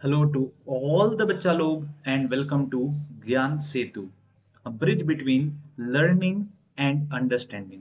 Hello to all the बच्चा लोग and welcome to ज्ञान सेतु, a bridge between learning and understanding।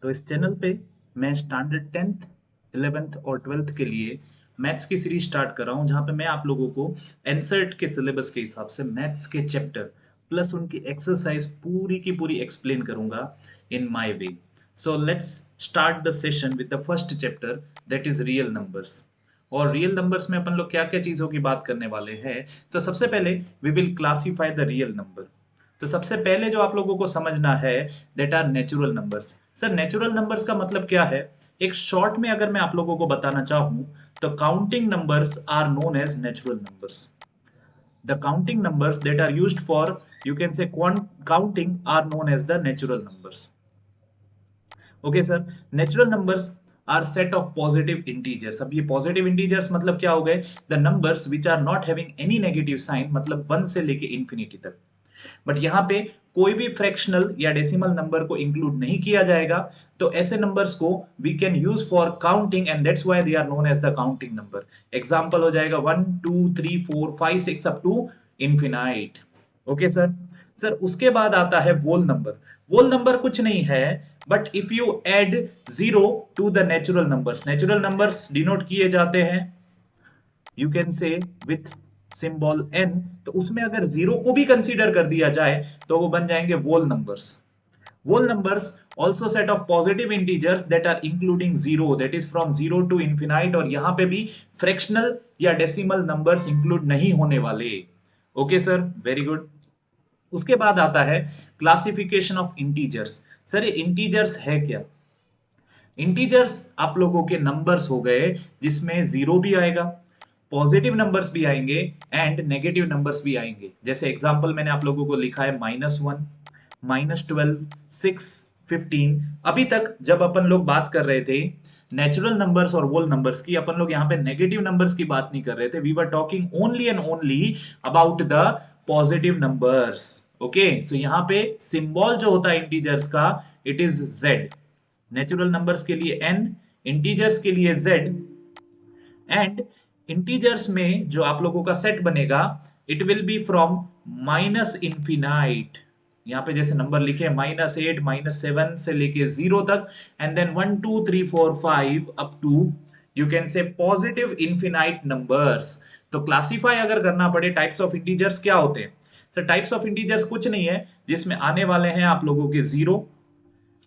तो इस चैनल पे मैं स्टैंडर्ड 10th 11th और 12th के लिए मैथ्स की सीरीज स्टार्ट कर रहा हूँ, जहाँ पे मैं आप लोगों को एनसर्ट के सिलेबस के हिसाब से मैथ्स के चैप्टर प्लस उनकी एक्सरसाइज पूरी की पूरी एक्सप्लेन करूंगा in my way. So let's start the session with the first chapter, that is real numbers. और रियल नंबर्स में अपन लोग क्या क्या चीजों की बात करने वाले हैं। तो सबसे पहले we will classify the real number. तो सबसे पहले जो आप लोगों को समझना है, that are natural numbers. Sir natural numbers का मतलब क्या है? एक शॉर्ट में अगर मैं आप लोगों को बताना चाहूं, तो counting numbers are known as natural numbers. The counting numbers that are used for, you can say, counting are known as the natural numbers। Okay sir, natural numbers are set of positive integers. अब ये positive integers मतलब क्या हो गए? The numbers which are not having any negative sign, मतलब 1 से लेके infinity तक। बट यहाँ पे कोई भी फ्रैक्शनल या डेसिमल नंबर को इंक्लूड नहीं किया जाएगा। तो ऐसे नंबर्स को we can use for counting and that's why they are known as the counting number. Example हो जाएगा 1 2 3 4 5 6 up to infinite. Okay sir. Sir उसके बाद आता है वोल नंबर। वोल नंबर कुछ नहीं है, but if you add zero to the natural numbers denote किए जाते हैं, you can say with symbol n। तो उसमें अगर जीरो को भी कंसीडर कर दिया जाए तो वो बन जाएंगे वोल numbers. Whole numbers also set of positive integers that are including zero, that is from zero to infinite। और यहां पे भी फ्रैक्शनल या डेसिमल नंबर्स इंक्लूड नहीं होने वाले। Okay sir, very good. उसके बाद आता है क्लासिफिकेशन ऑफ इंटीजर्स। सर ये इंटीजर्स है क्या? इंटीजर्स आप लोगों के नंबर्स हो गए जिसमें जीरो भी आएगा, पॉजिटिव नंबर्स भी आएंगे एंड नेगेटिव नंबर्स भी आएंगे। जैसे एग्जांपल मैंने आप लोगों को लिखा है -1, -12, 6, 15। अभी तक जब अपन लोग बात कर रहे थे नेचुरल नंबर्स और होल नंबर्स की, अपन लोग यहाँ पे नेगेटिव नंबर्स की बात नहीं कर रहे थे। We were talking only and only about the positive numbers. Okay, so यहाँ पे सिंबल जो होता है इंटीजर्स का, it is Z. Natural numbers के लिए n, इंटीजर्स के लिए z। एंड इंटीजर्स में जो आप लोगों का सेट बनेगा, it will be from minus infinite. यहाँ पे जैसे नंबर लिखे -8, -7 से लेके 0 तक, and then 1 2 3 4 5 up to, you can say, positive infinite numbers. तो क्लासिफाई अगर करना पड़े टाइप्स ऑफ इंटीजर्स क्या होते हैं, सर टाइप्स ऑफ इंटीजर्स कुछ नहीं है जिसमें आने वाले हैं आप लोगों के जीरो।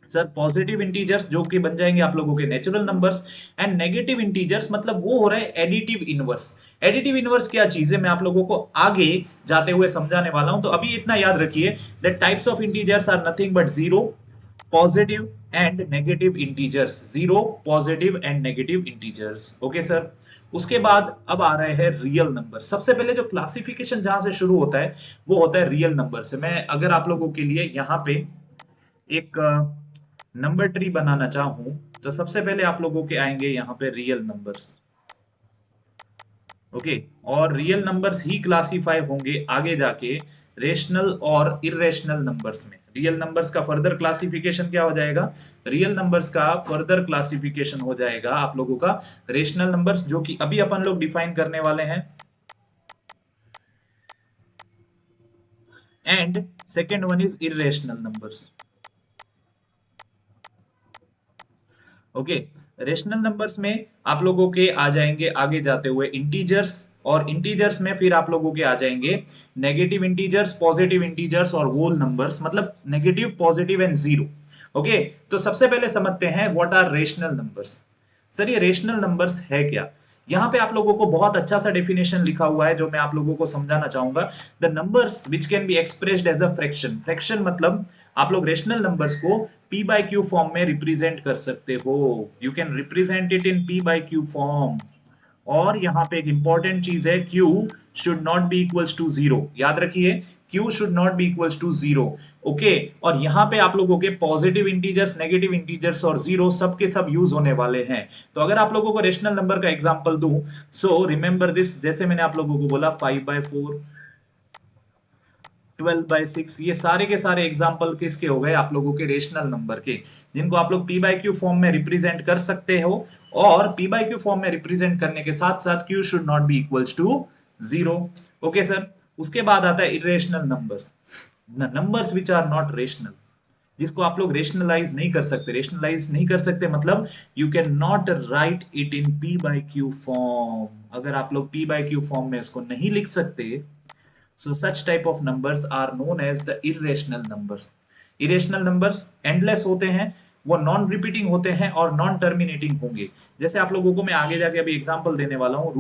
सर पॉजिटिव इंटीजर्स जो कि बन जाएंगे आप लोगों के natural numbers, and negative integers मतलब वो हो रहे हैं एडिटिव इनवर्स। एडिटिव इनवर्स क्या चीज है मैं आप लोगों को आगे जाते हुए समझाने वाला हूं। तो अभी इतना याद रखिए that types of integers are nothing but zero, positive and negative integers. Zero, positive and negative integers. Okay sir. उसके बाद अब आ रहे हैं रियल नंबर। सबसे पहले जो क्लासिफिकेशन जहां से शुरू होता है वो होता है रियल नंबर से। मैं अगर आप लोगों के लिए यहाँ पे एक नंबर ट्री बनाना चाहूं, तो सबसे पहले आप लोगों के आएंगे यहाँ पे रियल नंबर्स। ओके, और रियल नंबर्स ही क्लासिफाई होंगे आगे जाके रेशनल और इरेशनल नंबर्स में। रियल नंबर्स का फर्दर क्लासिफिकेशन क्या हो जाएगा? रियल नंबर्स का फर्दर क्लासिफिकेशन हो जाएगा आप लोगों का रेशनल नंबर्स, जो कि अभी अपन लोग डिफाइन करने वाले हैं। And second one is irrational numbers. Okay, rational numbers में आप लोगों के आ जाएंगे आगे जाते हुए इंटीजर्स, और इंटीजर्स में फिर आप लोगों के आ जाएंगे नेगेटिव इंटीजर्स, पॉजिटिव इंटीजर्स और होल नंबर्स, मतलब negative, positive and zero. Okay, तो सबसे पहले समझते हैं what are rational numbers. Sir ये रेशनल नंबर्स है क्या? यहाँ पे आप लोगों को बहुत अच्छा सा डेफिनेशन लिखा हुआ है जो मैं आप लोगों को समझाना चाहूंगा। The numbers which can be expressed as a fraction. Fraction मतलब आप लोग रेशनल नंबर्स को p बाई क्यू फॉर्म में रिप्रेजेंट कर सकते हो। You can represent it in p by q form. और यहाँ पे एक इंपॉर्टेंट चीज है, q should not be equals to zero. याद रखिए, q should not be equals to zero. Okay, और यहाँ पे आप लोगों के पॉजिटिव इंटीजर्स, नेगेटिव इंटीजर्स और जीरो सब के सब यूज होने वाले हैं। तो अगर आप लोगों को रेशनल नंबर का एग्जांपल दूं, सो रिमेंबर दिस, जैसे मैंने आप लोगों को बोला 5/4, 12/6, ये सारे के सारे एग्जाम्पल किसके हो गए? आप लोगों के रेशनल नंबर के, जिनको आप लोग p बाई क्यू फॉर्म में रिप्रेजेंट कर सकते हो। और p बाई क्यू फॉर्म में रिप्रेजेंट करने के साथ साथ q should not be equals to zero. Okay sir, उसके बाद आता है irrational numbers, numbers which are not rational, जिसको आप लोग रेशनलाइज नहीं कर सकते। रेशनलाइज नहीं कर सकते मतलब you can not right it in P by q form. अगर आप लोग पी बाई क्यू फॉर्म में इसको नहीं लिख सकते, so such type of numbers are known as the irrational numbers. irrational numbers endless होते हैं, वो नॉन रिपीटिंग होते हैं और नॉन टर्मिनेटिंग होंगे। जैसे आप लोगों को मैं आगे जाके अभी एग्जांपल देने वाला हूं,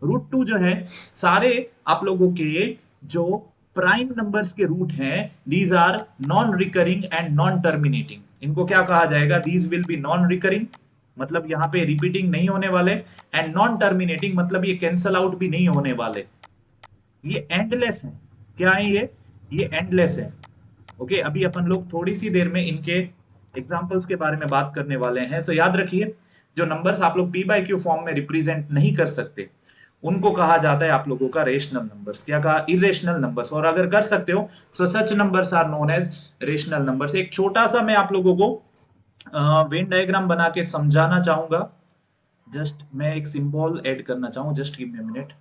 रूट टू जो है, सारे आप लोगों के जो प्राइम नंबर्स के रूट हैं, these are non recurring and non terminating. इनको क्या कहा जाएगा? These will be non recurring, मतलब यहाँ पे रिपीटिंग नहीं होने वाले, एंड नॉन टर्मिनेटिंग मतलब ये कैंसल आउट भी नहीं होने वाले। ये एंडलेस है। क्या है ये एंडलेस है। ओके, अभी अपन लोग थोड़ी सी देर में इनके एग्जांपल्स के बारे में बात करने वाले हैं। सो याद रखिए, जो नंबर्स आप लोग पी बाई क्यू फॉर्म में रिप्रेजेंट नहीं कर सकते, उनको कहा जाता है आप लोगों का रेशनल नंबर्स। क्या कहा? Irrational numbers. और अगर कर सकते हो, so such numbers are known as rational numbers. एक छोटा सा मैं आप लोगों को वेन डायग्राम बना के समझाना चाहूंगा। जस्ट मैं एक सिंबल ऐड करना चाहूँ, just give me a minute.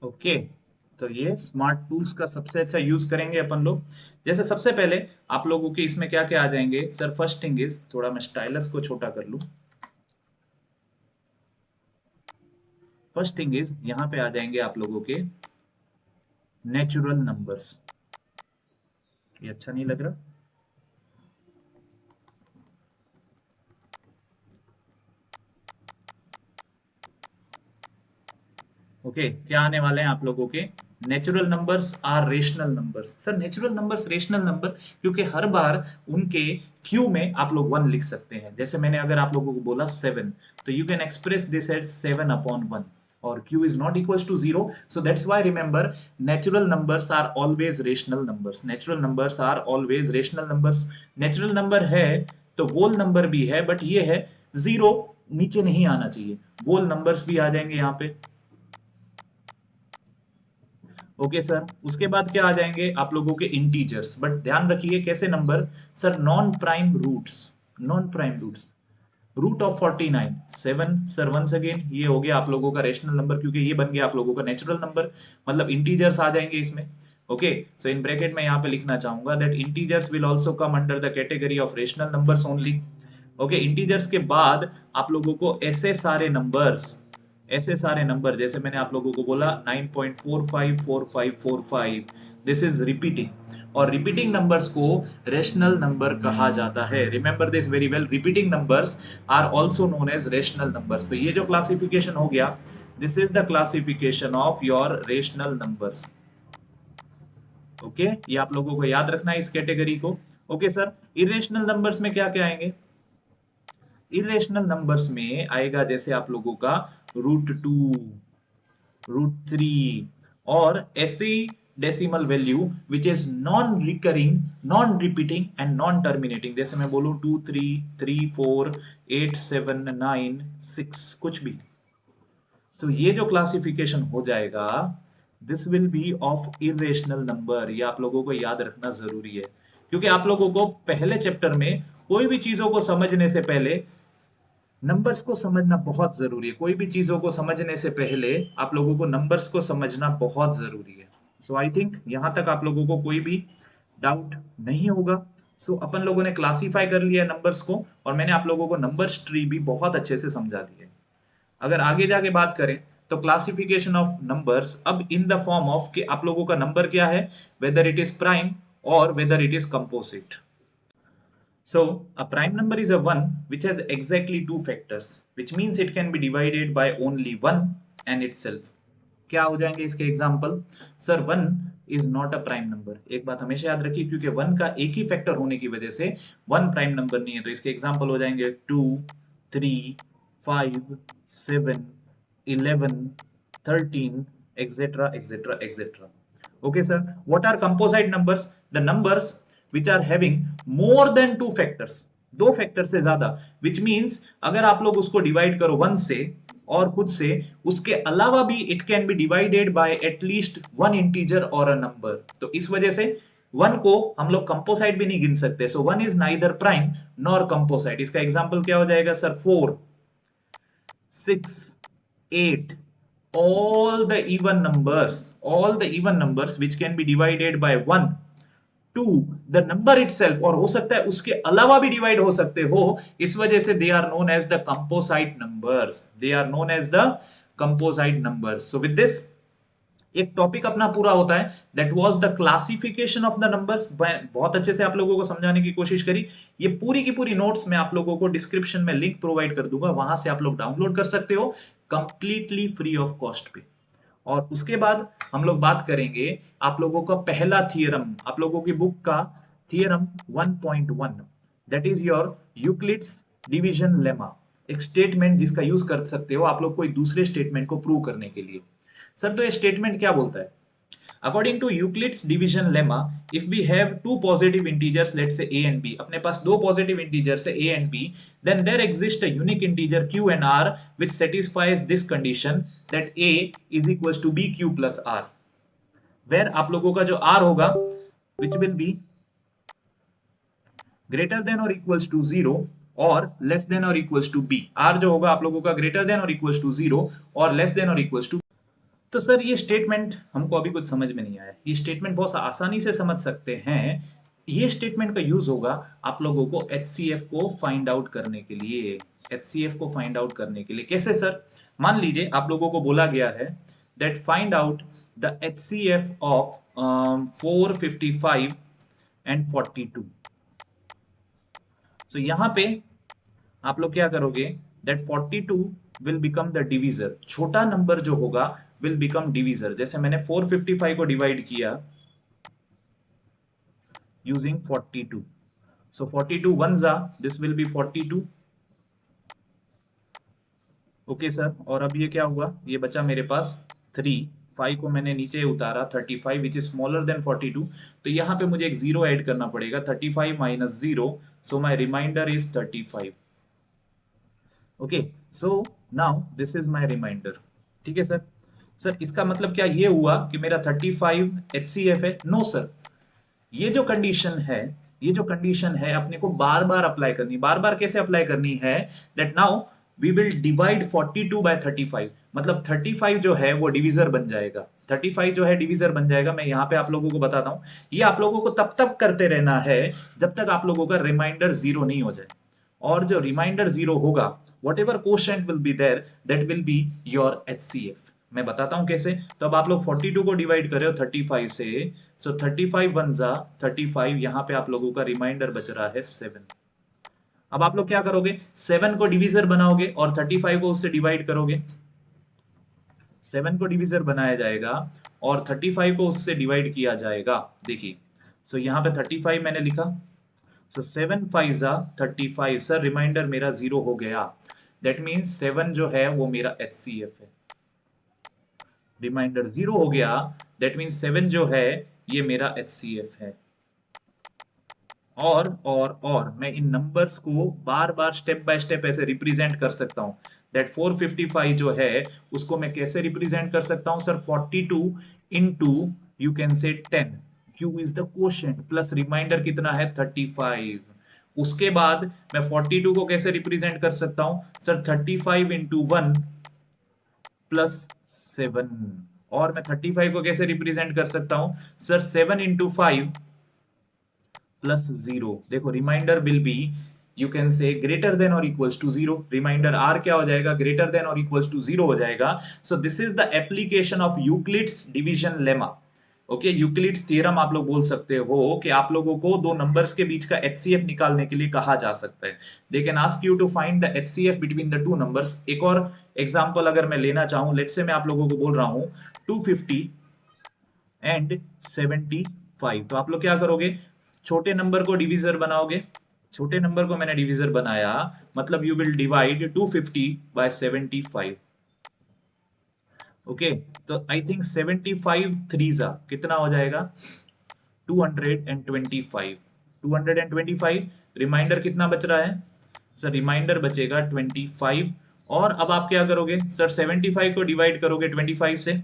Okay, तो ये स्मार्ट टूल्स का सबसे अच्छा यूज करेंगे अपन लोग। जैसे सबसे पहले आप लोगों के इसमें क्या क्या आ जाएंगे सर? फर्स्ट थिंग इज, थोड़ा मैं स्टाइलस को छोटा कर लूं। फर्स्ट थिंग इज, यहाँ पे आ जाएंगे आप लोगों के नेचुरल नंबर्स। ये अच्छा नहीं लग रहा। ओके, क्या आने वाले हैं आप लोगों के? Natural numbers are rational numbers. Sir natural numbers rational number, क्योंकि हर बार उनके क्यू में आप लोग वन लिख सकते हैं। जैसे मैंने अगर आप लोगों को बोला 7, तो you can express this as 7/1, और q is not equals to 0, so that's why remember natural numbers are always rational numbers. Natural numbers are always rational numbers. Natural number है तो whole number भी है, बट ये है zero नीचे नहीं आना चाहिए। whole numbers भी आ जाएंगे यहाँ पे। ओके सर, उसके बाद क्या आ जाएंगे आप लोगों के इंटीजर्स। बट ध्यान रखिए कैसे नंबर? Sir non prime roots, non prime roots. Root of 49 7 sir, once again ये हो गया आप लोगों का रेशनल नंबर, क्योंकि ये बन गया आप लोगों का नेचुरल नंबर, मतलब इंटीजर्स आ जाएंगे इसमें। ओके, सो इन ब्रैकेट में यहाँ पे लिखना चाहूंगा that integers will also come under the category of rational numbers only. Okay, integers के बाद आप लोगों को ऐसे सारे नंबर जैसे मैंने आप लोगों को बोला 9.454545, दिस इज रिपीटिंग। और रिपीटिंग नंबर्स को रेशनल नंबर कहा जाता है। Remember this very well, repeating numbers are also known as rational numbers. तो ये जो क्लासिफिकेशन हो गया, this is the classification of your rational numbers. Okay, ये आप लोगों को याद रखना है इस कैटेगरी को। ओके सर, इरेशनल नंबर्स में क्या क्या आएंगे? इरेशनल नंबर्स में आएगा जैसे आप लोगों का √2, √3, और ऐसे decimal value which is non recurring, non repeating and non terminating. जैसे मैं बोलूं 2 3 3 4 8 7 9 6 कुछ भी। सो ये जो क्लासिफिकेशन हो जाएगा, this will be of irrational number. ये आप लोगों को याद रखना जरूरी है, क्योंकि आप लोगों को पहले चैप्टर में कोई भी चीजों को समझने से पहले नंबर्स को समझना बहुत जरूरी है। कोई भी चीजों को समझने से पहले आप लोगों को नंबर्स को समझना बहुत जरूरी है। सो आई थिंक यहां तक आप लोगों को कोई भी डाउट नहीं होगा। सो अपन लोगों ने क्लासीफाई कर लिया नंबर्स को, और मैंने आप लोगों को नंबर्स ट्री भी बहुत अच्छे से समझा दी है। अगर आगे जाके बात करें तो क्लासिफिकेशन ऑफ नंबर्स अब इन द फॉर्म ऑफ कि आप लोगों का नंबर क्या है, वेदर इट इज प्राइम और whether it is composite. So a prime number is a one which has exactly two factors, which means it can be divided by only one and itself. क्या हो जाएंगे इसके example? Sir 1 is not a prime number. एक बात हमेशा याद रखिए, क्योंकि 1 का एक ही फैक्टर होने की वजह से 1 प्राइम नंबर नहीं है। तो इसके एग्जाम्पल हो जाएंगे 2, 3, 5, 7, 11, 13, etcetera etcetera etcetera. Okay, sir. What are composite numbers? The numbers which are having more than two factors, दो फैक्टर से ज्यादा, which means अगर आप लोग उसको डिवाइड करो 1 से और खुद से, उसके अलावा भी it can be divided by at least one integer और अ नंबर। तो इस वजह से 1 को हम लोग कंपोसाइट भी नहीं गिन सकते। सो 1 is neither prime nor composite. इसका एग्जांपल क्या हो जाएगा sir? 4, 6, 8, all the even numbers which can be divided by 1 to the number itself, और हो सकता है उसके अलावा भी डिवाइड हो सकते हो। इस वजह से they are known as the composite numbers, they are known as the composite numbers। so with this एक टॉपिक अपना पूरा होता है, that was the classification of the numbers. बहुत अच्छे से आप लोगों को समझाने की कोशिश करी। ये पूरी की पूरी नोट्स मैं आप लोगों को डिस्क्रिप्शन में लिंक प्रोवाइड कर दूंगा, वहां से आप लोग डाउनलोड कर सकते हो कंप्लीटली फ्री ऑफ कॉस्ट पे। और उसके बाद हम लोग बात करेंगे आप लोगों का पहला थियरम, आप लोगों की बुक का theorem 1.1, that is your Euclid's division lemma. एक स्टेटमेंट जिसका यूज कर सकते हो आप लोग कोई दूसरे स्टेटमेंट को प्रूव करने के लिए। सर तो ये स्टेटमेंट क्या बोलता है? According to Euclid's division lemma, if we have two positive integers, let's say a and b, अपने पास दो पॉजिटिव इंटीजर्स है a and b, then there exists a unique integer q and r which satisfies this condition that a is equals to bq plus r, where आप लोगों का जो r होगा which will be greater than or equals to 0 और less than or equals to b। r जो होगा आप लोगों का greater than or equals to 0 और less than or equals to। तो सर ये स्टेटमेंट हमको अभी कुछ समझ में नहीं आया। ये स्टेटमेंट बहुत आसानी से समझ सकते हैं। ये स्टेटमेंट का यूज होगा आप लोगों को HCF को फाइंड आउट करने के लिए। HCF को फाइंड आउट करने के लिए कैसे सर? मान लीजिए आप लोगों को बोला गया है that find out the HCF of 455 and 42। सो यहां पे आप लोग क्या करोगे? That 42 will become the divisor. छोटा नंबर जो होगा विल बिकम डिवीजर। जैसे मैंने 455 को डिवाइड किया यूजिंग 42, सो 42 वन जा, this will be 42। Okay sir, और अब ये क्या हुआ? ये बचा मेरे पास 3, 5 को मैंने नीचे उतारा, 35 विच इज स्मॉलर देन 42। तो यहाँ पे मुझे एक जीरो ऐड करना पड़ेगा, 35 minus zero, so my remainder is 35। Okay, so now this is my remainder. ठीक है सर। सर इसका मतलब क्या ये हुआ कि मेरा 35 HCF है? नो सर, ये जो कंडीशन है, ये जो कंडीशन है अपने को बार बार अप्लाई करनी। बार बार कैसे अप्लाई करनी है? That now we will divide 42 by 35, मतलब 35 जो है वो डिवीजर बन जाएगा। 35 जो है डिवीजर बन जाएगा। मैं यहाँ पे आप लोगों को बताता हूँ, ये आप लोगों को तब तक करते रहना है जब तक आप लोगों का रिमाइंडर जीरो नहीं हो जाए। और जो रिमाइंडर जीरो होगा, whatever quotient will be there, that will be your HCF। मैं बताता हूं कैसे। तो अब आप लोग 42 को डिवाइड कर रहे हो 35 से, सो 35 वन जा 35, यहां पे आप लोगों का रिमाइंडर बच रहा है 7। अब आप लोग क्या करोगे? 7 को डिवीजर बनाओगे और 35 को उससे डिवाइड करोगे। 7 को डिवीजर बनाया जाएगा और 35 को उससे डिवाइड किया जाएगा। देखिए, सो यहाँ पे 35 मैंने लिखा, सो 7 5 जा 35। सर रिमाइंडर मेरा जीरो हो गया, दैट मीन्स 7 जो है वो मेरा HCF है। रिमाइंडर जीरो हो गया, दैट मीन्स 7 जो है ये मेरा HCF है। और मैं इन नंबर्स को बार बार स्टेप बाय स्टेप ऐसे रिप्रेजेंट कर सकता हूं। दैट 455 जो है उसको मैं कैसे रिप्रेजेंट कर सकता हूं sir? 42 into you can say 10, Q is the quotient, plus remainder कितना है 35। उसके बाद मैं 42 को कैसे रिप्रेजेंट कर सकता हूं सर? 35 into 1 plus 7। और मैं 35 को कैसे रिप्रेजेंट कर सकता हूं सर? 7 into 5 plus 0। देखो remainder will be you can say greater than और इक्वल्स टू 0। रिमाइंडर आर क्या हो जाएगा? ग्रेटर देन और इक्वल्स टू 0 हो जाएगा। So this is the application of Euclid's division lemma. Okay, Euclid's theorem आप लोग बोल सकते हो कि आप लोगों को दो नंबर्स के बीच का एचसीएफ निकालने के लिए कहा जा सकता है। They can ask you to find the HCF between the two numbers. एक और एग्जांपल अगर मैं लेना चाहूं, लेट्स से मैं आप लोगों को बोल रहा हूं 250 एंड 75, तो आप लोग क्या करोगे, छोटे नंबर को डिविजर बनाओगे। छोटे नंबर को मैंने डिविजर बनाया, मतलब you will divide 250 by 75। Okay, तो आई थिंक 75 थ्रीजा कितना हो जाएगा, 225। 225, रिमाइंडर कितना बच रहा है सर, रिमाइंडर बचेगा 25। और अब आप क्या करोगे सर, 75 को डिवाइड करोगे 25 से,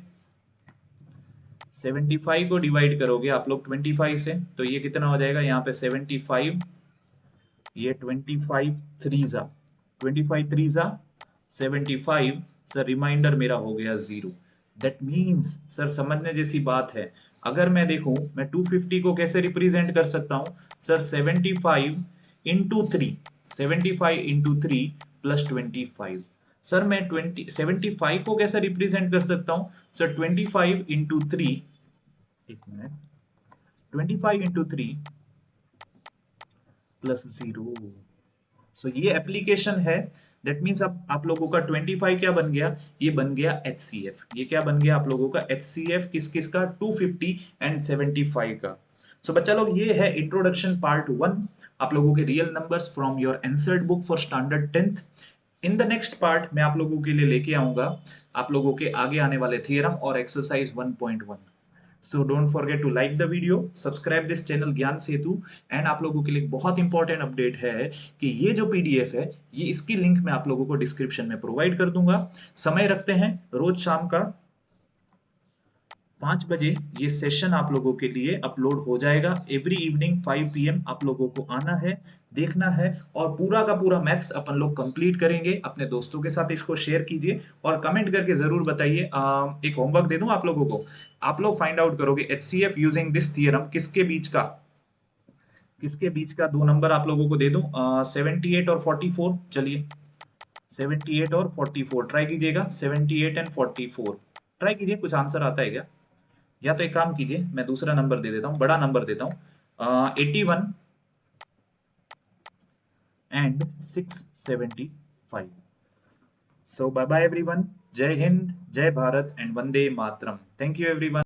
75 को डिवाइड करोगे आप लोग 25 से, तो ये कितना हो जाएगा यहाँ पे 75, ये 25 थ्रीजा, 25 थ्रीजा 75 सर, रिमाइंडर मेरा हो गया 0। दैट मीन्स सर, समझने जैसी बात है, अगर मैं देखूं मैं 250 को कैसे रिप्रेजेंट कर सकता हूं sir, 75 into 3, 75 into 3 plus 25। Sir मैं 75 को कैसे रिप्रेजेंट कर सकता हूं सर, 25 इंटू 3, एक मिनट, 25 इंटू 3 प्लस 0। सो ये एप्लीकेशन है। दैट मीन्स अब आप लोगों का 25 क्या बन गया, ये बन गया एचसीएफ। ये क्या बन गया आप लोगों का एचसीएफ, किस किस का, 250 एंड 75 का। सो बच्चा लोग, ये है इंट्रोडक्शन पार्ट 1 आप लोगों के real numbers from your answered book for standard 10th। In the next part मैं आप लोगों के लिए लेके आऊंगा आप लोगों के आगे आने वाले थियरम और exercise 1.1। So don't forget to like the video, subscribe this channel Gyan Setu. And आप लोगों के लिए एक बहुत इंपॉर्टेंट अपडेट है कि ये जो पीडीएफ है, ये इसकी लिंक मैं आप लोगों को डिस्क्रिप्शन में प्रोवाइड कर दूंगा। समय रखते हैं रोज शाम का 5 बजे, ये सेशन आप लोगों के लिए अपलोड हो जाएगा। एवरी इवनिंग 5 PM आप लोगों को आना है, देखना है, और पूरा का पूरा मैथ्स अपन लोग कंप्लीट करेंगे। अपने दोस्तों के साथ इसको शेयर कीजिए और कमेंट करके जरूर बताइए। एक होमवर्क दे दूं आप लोगों को, आप लोग फाइंड आउट करोगे एचसीएफ यूजिंग दिस थियरम, किसके बीच का दो नंबर आप लोगों को दे दूं, 78 और 44। चलिए 78 और 44 ट्राई कीजिएगा, 78 एंड 44 ट्राई कीजिए, कुछ आंसर आता है क्या। या तो एक काम कीजिए, मैं दूसरा नंबर दे देता हूँ, बड़ा नंबर देता हूँ, 81 and 675। So bye bye everyone, जय हिंद, जय भारत एंड वंदे मातरम। Thank you everyone.